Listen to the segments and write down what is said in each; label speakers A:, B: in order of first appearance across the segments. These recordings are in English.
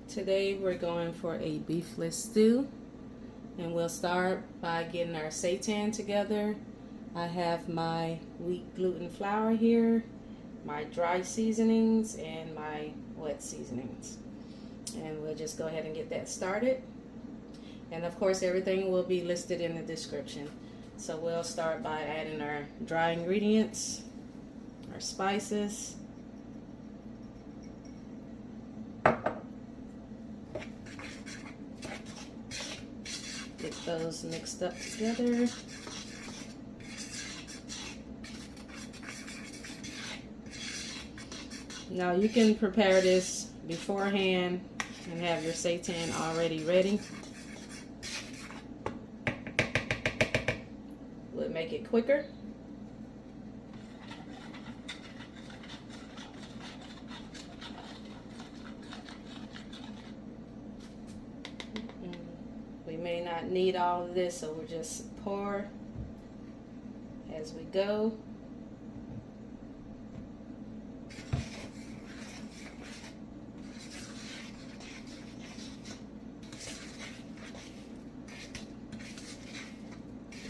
A: Today we're going for a beefless stew, and we'll start by getting our seitan together. I have my wheat gluten flour here, my dry seasonings, and my wet seasonings. And we'll just go ahead and get that started. And of course everything will be listed in the description. So we'll start by adding our dry ingredients, our spices, get those mixed up together. Now you can prepare this beforehand and have your seitan already ready. Would make it quicker. We may not need all of this, so we'll just pour as we go.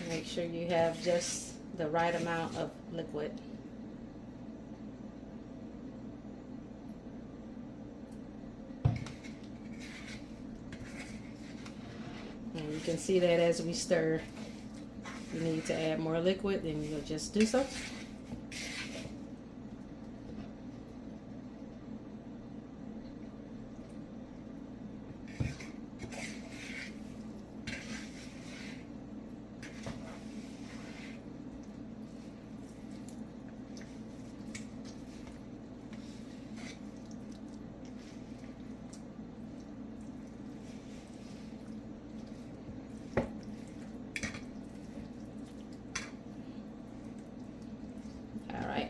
A: Make sure you have just the right amount of liquid. And you can see that as we stir, you need to add more liquid, then you'll just do so.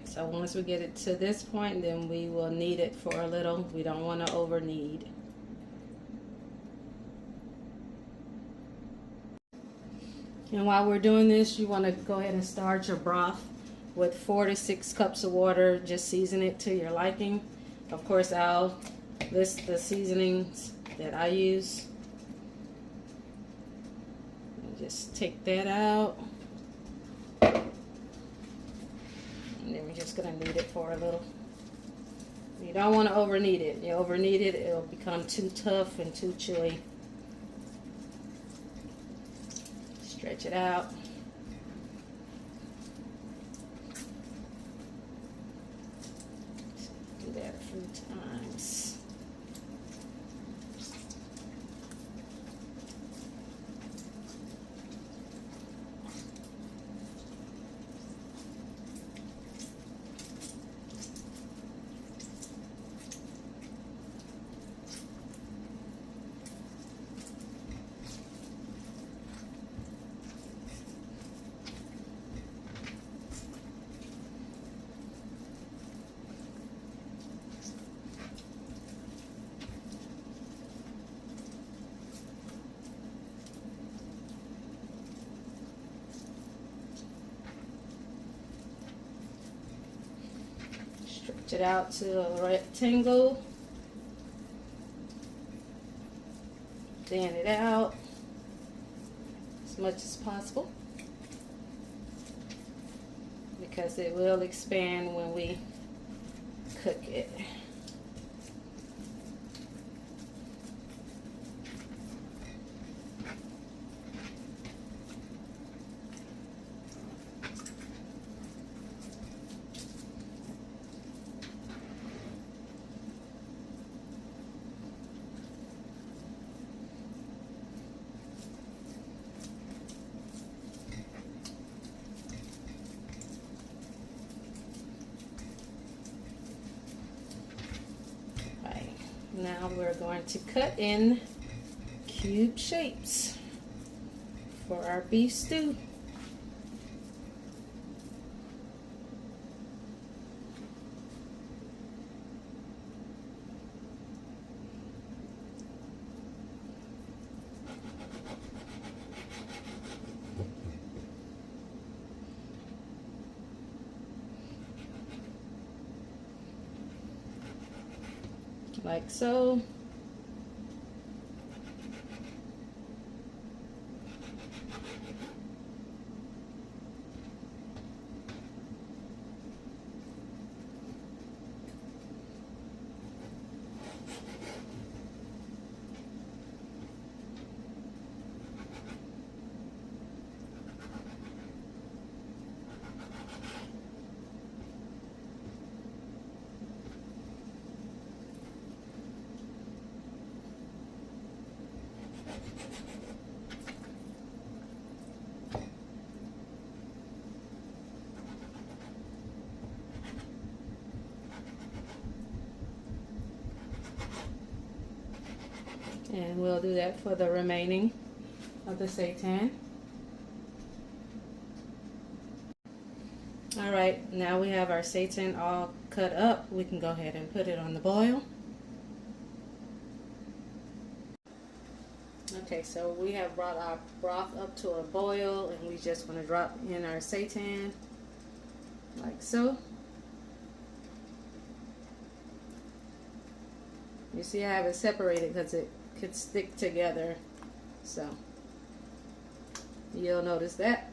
A: So once we get it to this point, then we will knead it for a little. We don't want to over knead. And while we're doing this, you want to go ahead and start your broth with 4 to 6 cups of water. Just season it to your liking. Of course, I'll list the seasonings that I use. And just take that out. And then we're just going to knead it for a little. You don't want to over knead it. You over knead it, it'll become too tough and too chewy. Stretch it out. Do that a few times. Stretch it out to a rectangle. Thin it out as much as possible, because it will expand when we cook it. Now we're going to cut in cube shapes for our beef stew. like so. And we'll do that for the remaining of the seitan. Alright, now we have our seitan all cut up. We can go ahead and put it on the boil. Okay, so we have brought our broth up to a boil, and we just want to drop in our seitan like so. You see I have it separated because it could stick together, so you'll notice that.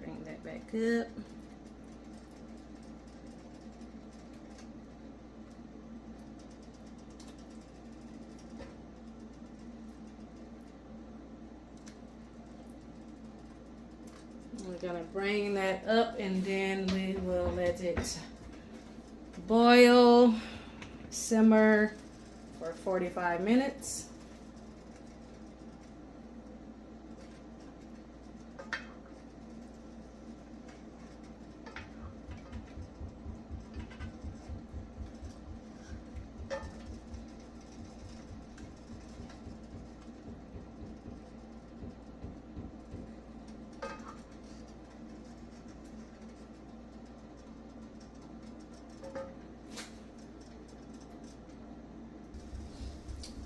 A: Bring that back up. We're gonna bring that up, and then we will let it boil, simmer for 45 minutes.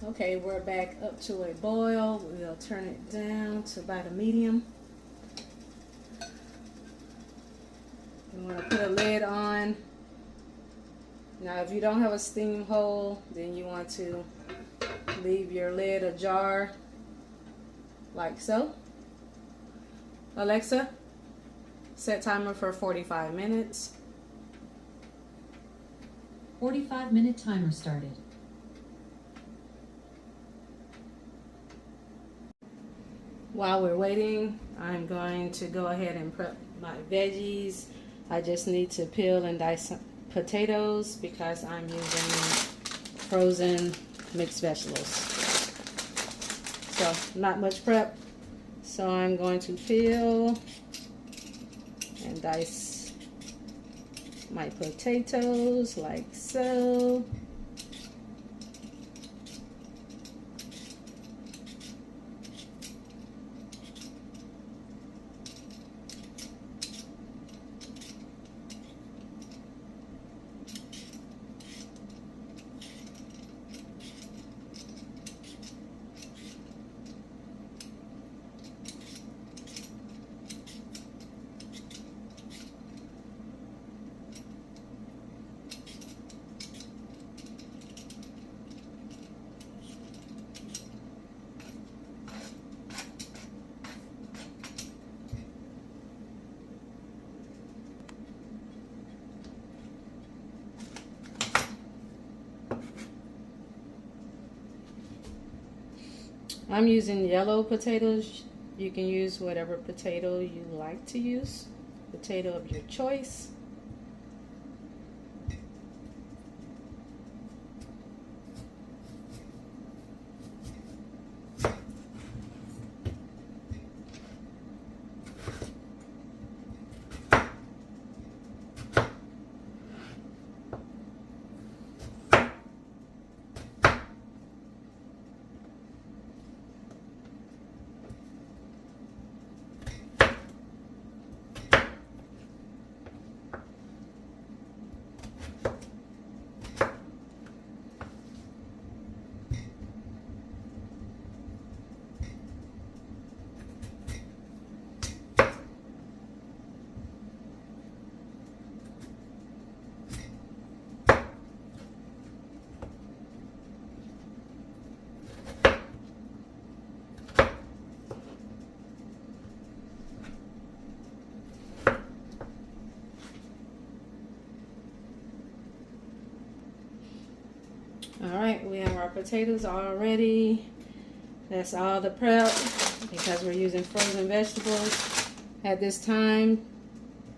A: Okay, we're back up to a boil. We'll turn it down to about a medium. You want to put a lid on. Now, if you don't have a steam hole, then you want to leave your lid ajar, like so. Alexa, set timer for 45 minutes.
B: 45-minute timer started.
A: While we're waiting, I'm going to go ahead and prep my veggies. I just need to peel and dice some potatoes because I'm using frozen mixed vegetables. So not much prep. So I'm going to peel and dice my potatoes like so. I'm using yellow potatoes. You can use whatever potato you like to use, potato of your choice. All right, we have our potatoes all ready. That's all the prep because we're using frozen vegetables. At this time,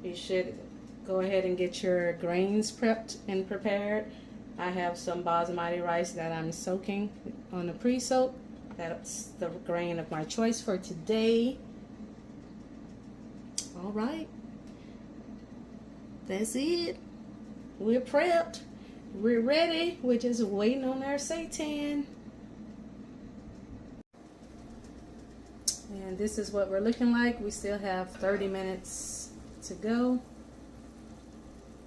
A: you should go ahead and get your grains prepped and prepared. I have some basmati rice that I'm soaking on a pre-soak. That's the grain of my choice for today. All right, that's it. We're prepped. We're ready. We're just waiting on our seitan. And this is what we're looking like. We still have 30 minutes to go.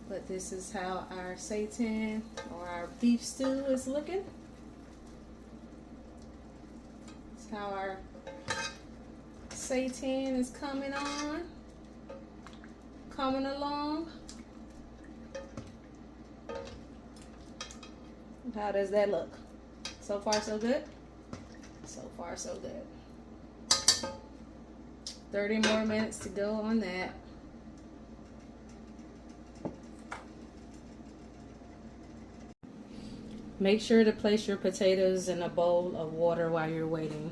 A: But this is how our seitan or our beef stew is looking. This is how our seitan is coming along. How does that look? So far, so good? So far, so good. 30 more minutes to go on that. Make sure to place your potatoes in a bowl of water while you're waiting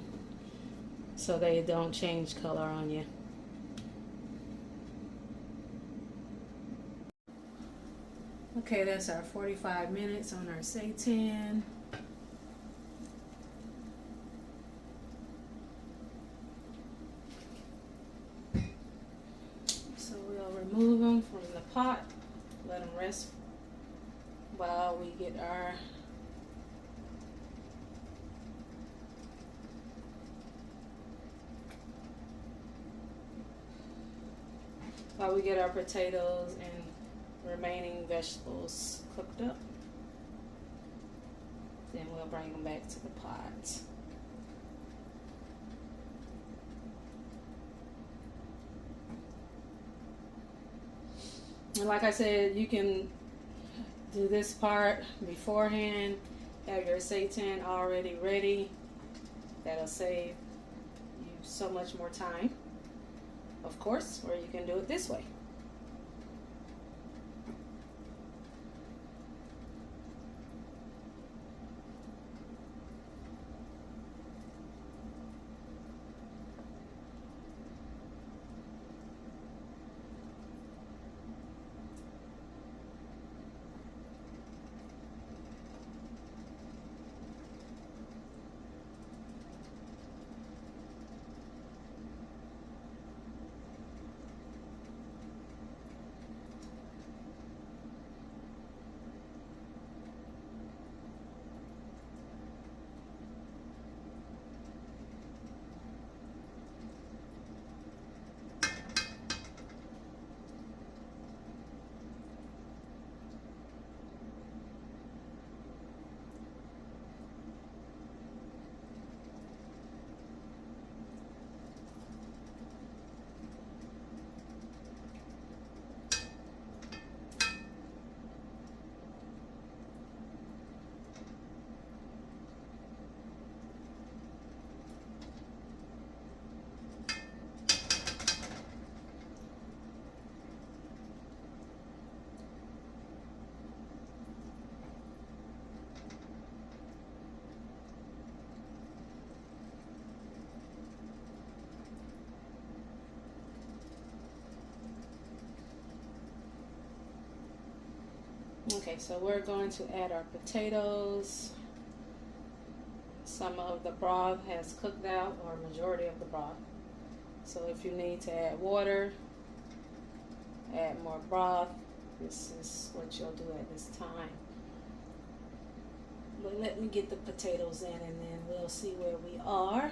A: so they don't change color on you. Okay, that's our 45 minutes on our seitan. So we'll remove them from the pot, let them rest while we get our potatoes and remaining vegetables cooked up. Then we'll bring them back to the pot. And like I said, you can do this part beforehand, have your seitan already ready. That'll save you so much more time, of course, or you can do it this way. Okay, so we're going to add our potatoes. Some of the broth has cooked out, or majority of the broth. So if you need to add water, add more broth. This is what you'll do at this time. But let me get the potatoes in and then we'll see where we are.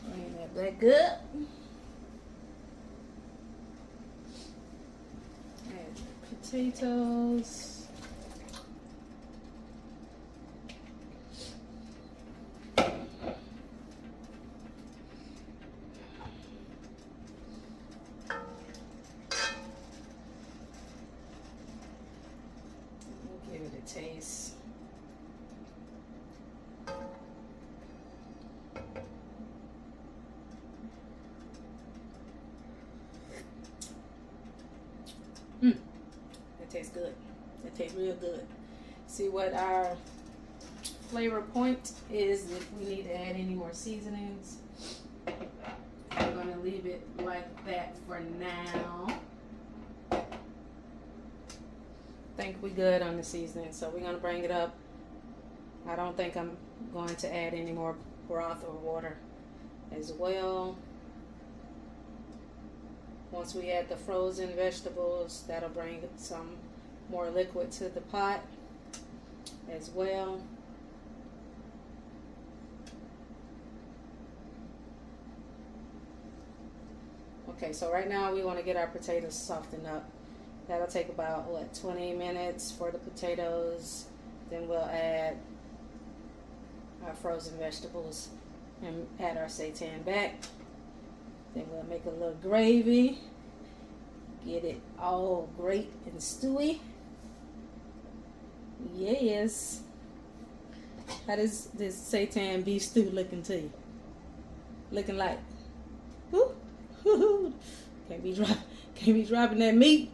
A: Bring that back up. Add the potatoes. Taste. tastes good. It tastes real good. See what our flavor point is if we need to add any more seasonings. I'm going to leave it like that for now. I think we good on the seasoning, so we're going to bring it up. I don't think I'm going to add any more broth or water as well. Once we add the frozen vegetables, that'll bring some more liquid to the pot as well. Okay, so right now we want to get our potatoes softened up. That'll take about, what, 20 minutes for the potatoes. Then we'll add our frozen vegetables and add our seitan back. Then we'll make a little gravy. Get it all great and stewy. Yes. How does this seitan beef stew looking to you? Looking like? Whoo, whoo, can't be dropping that meat.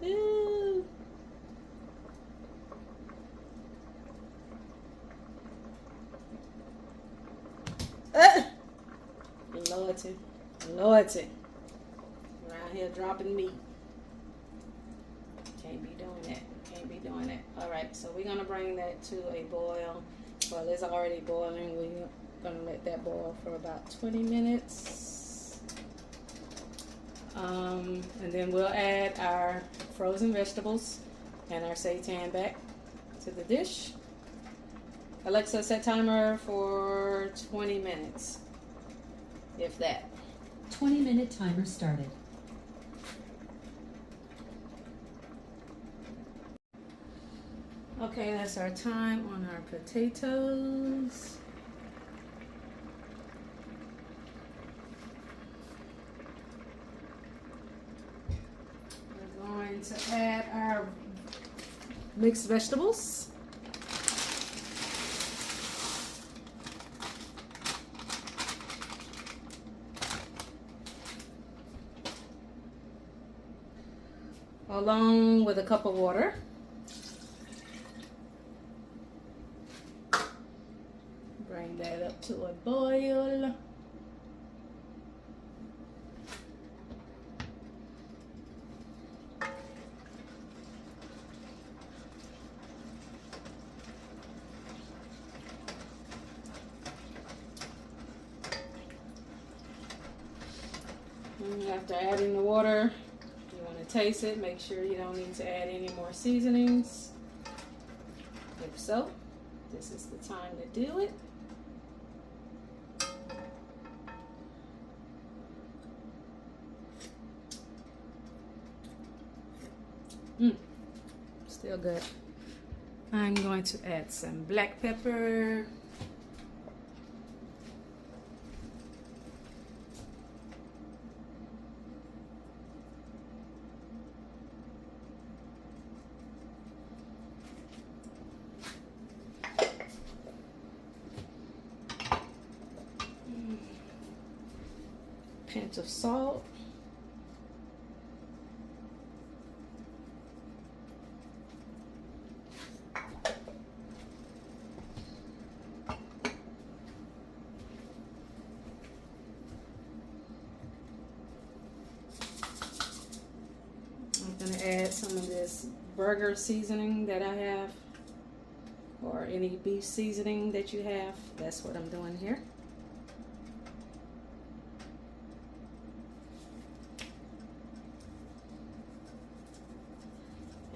A: Ooh. Lordy. Around here dropping meat. Can't be doing that. Alright, so we're going to bring that to a boil. Well, it's already boiling. We're going to let that boil for about 20 minutes. And then we'll add our frozen vegetables and our seitan back to the dish. Alexa, set timer for 20 minutes. If that.
B: 20-minute timer started.
A: Okay, that's our time on our potatoes. We're going to add our mixed vegetables. Along with a cup of water. Bring that up to a boil. And after adding the water, taste it, make sure you don't need to add any more seasonings. If so, this is the time to do it. Still good. I'm going to add some black pepper. Pinch of salt. I'm going to add some of this burger seasoning that I have, or any beef seasoning that you have. That's what I'm doing here.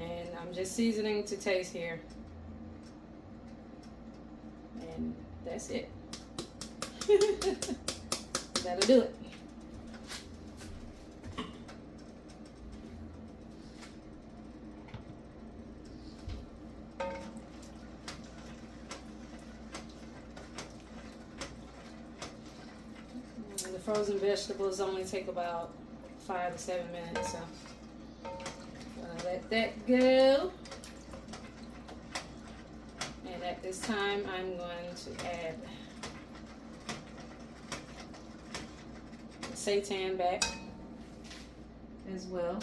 A: And I'm just seasoning to taste here. And that's it. That'll do it. And the frozen vegetables only take about 5 to 7 minutes, so let that go. And at this time, I'm going to add the seitan back. as well.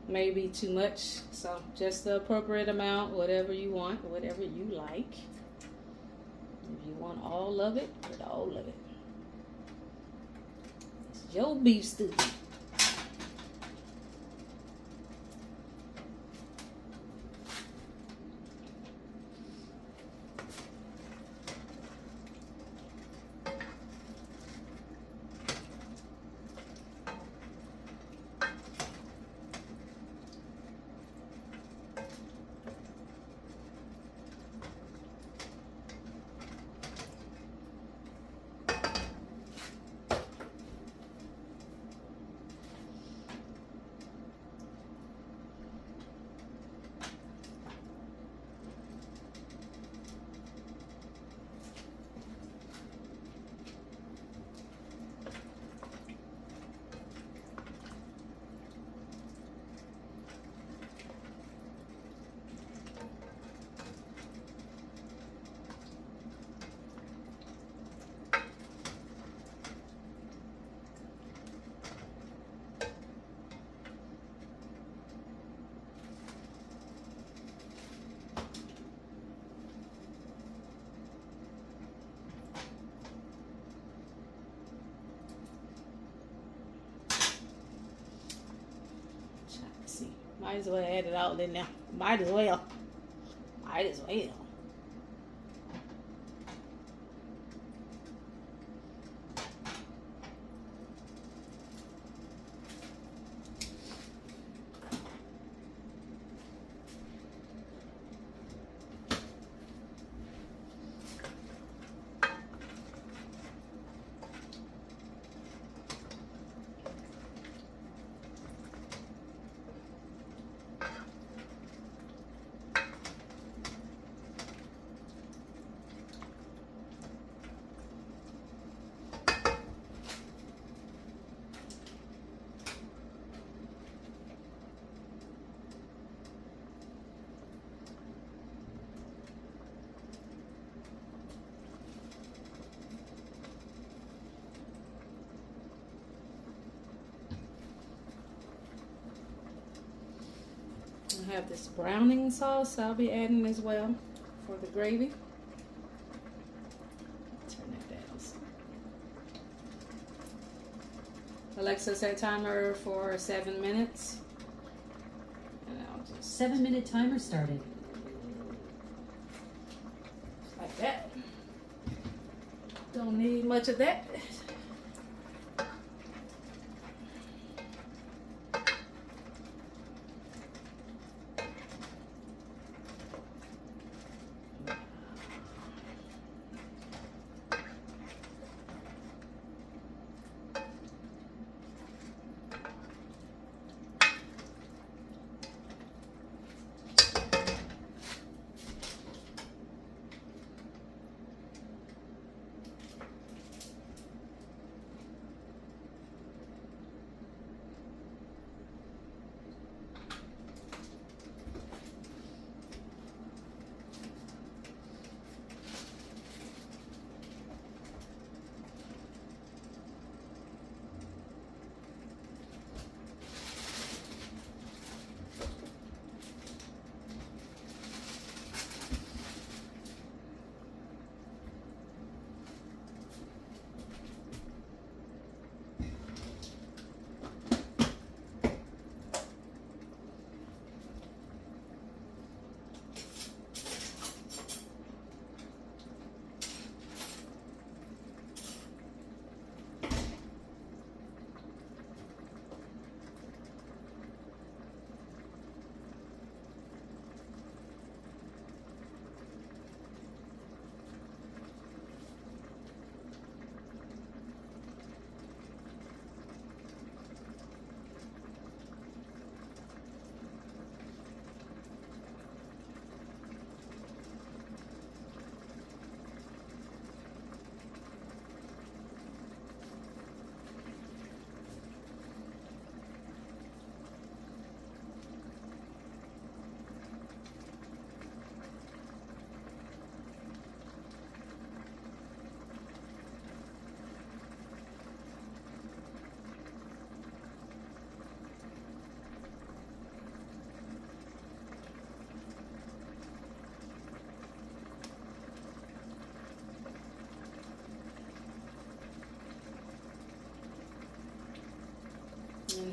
A: Maybe too much, so just the appropriate amount, whatever you want, whatever you like. If you want all of it, put all of it. It's your beef stew. Might as well add it all in there. Might as well. Might as well. I have this browning sauce I'll be adding as well for the gravy. Turn that down. Alexa, set timer for 7 minutes. And I'll just
B: 7-minute timer started.
A: like that. Don't need much of that.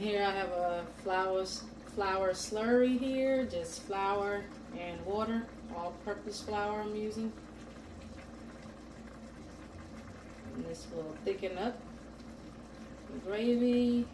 A: here I have a flour slurry here, just flour and water, all-purpose flour I'm using. And this will thicken up the gravy.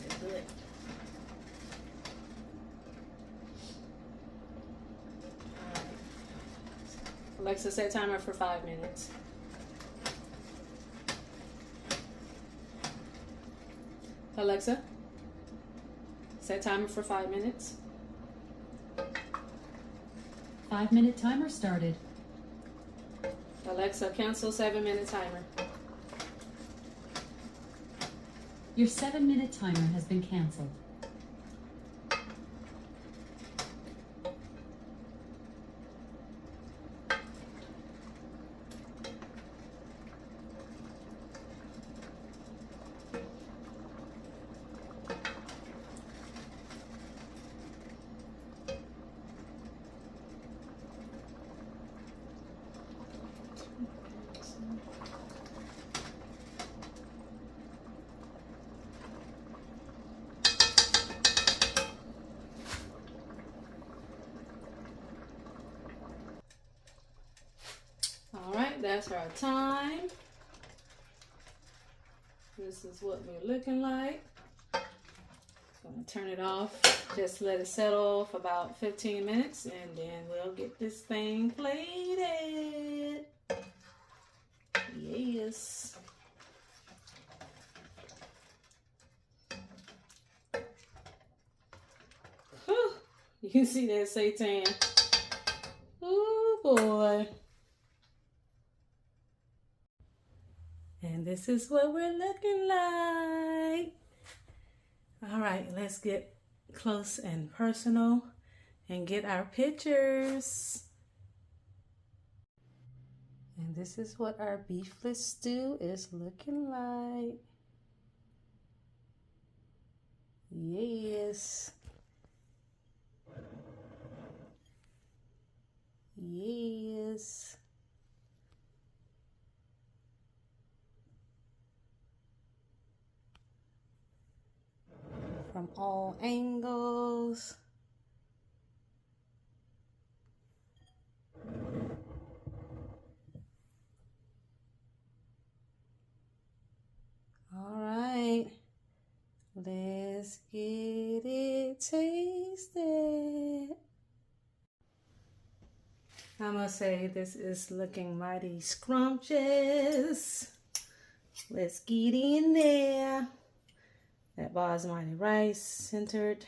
A: It's good. Alexa, set timer for 5 minutes. Alexa, set timer for 5 minutes.
B: 5-minute timer started.
A: Alexa, cancel 7-minute timer.
B: Your 7-minute timer has been canceled.
A: That's our time. This is what we're looking like. Gonna turn it off. Just let it settle for about 15 minutes and then we'll get this thing plated. Yes. Whew. You can see that seitan. Oh boy. And this is what we're looking like. All right, let's get close and personal and get our pictures. And this is what our beefless stew is looking like. Yes. Yes. From all angles. All right, let's get it tasted. I must say this is looking mighty scrumptious. Let's get in there. That basmati rice centered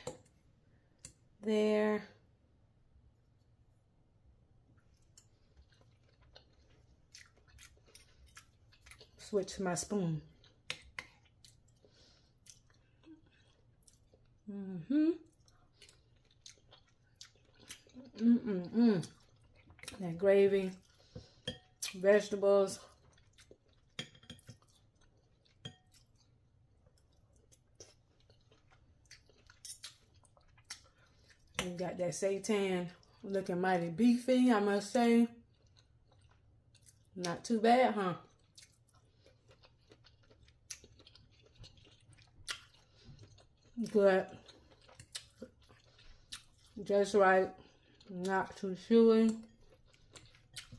A: there. Switch my spoon. That gravy, vegetables. You got that seitan looking mighty beefy, I must say. Not too bad, huh? Good. Just right. Not too chewy.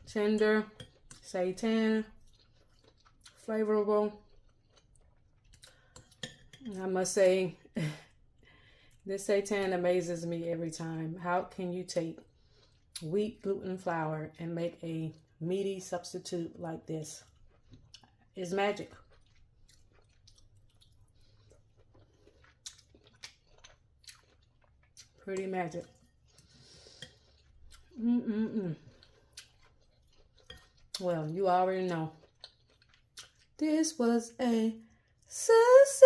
A: Tender. Seitan. Flavorful. I must say, this seitan amazes me every time. How can you take wheat gluten flour and make a meaty substitute like this? It's magic. Pretty magic. Well, you already know. This was a success.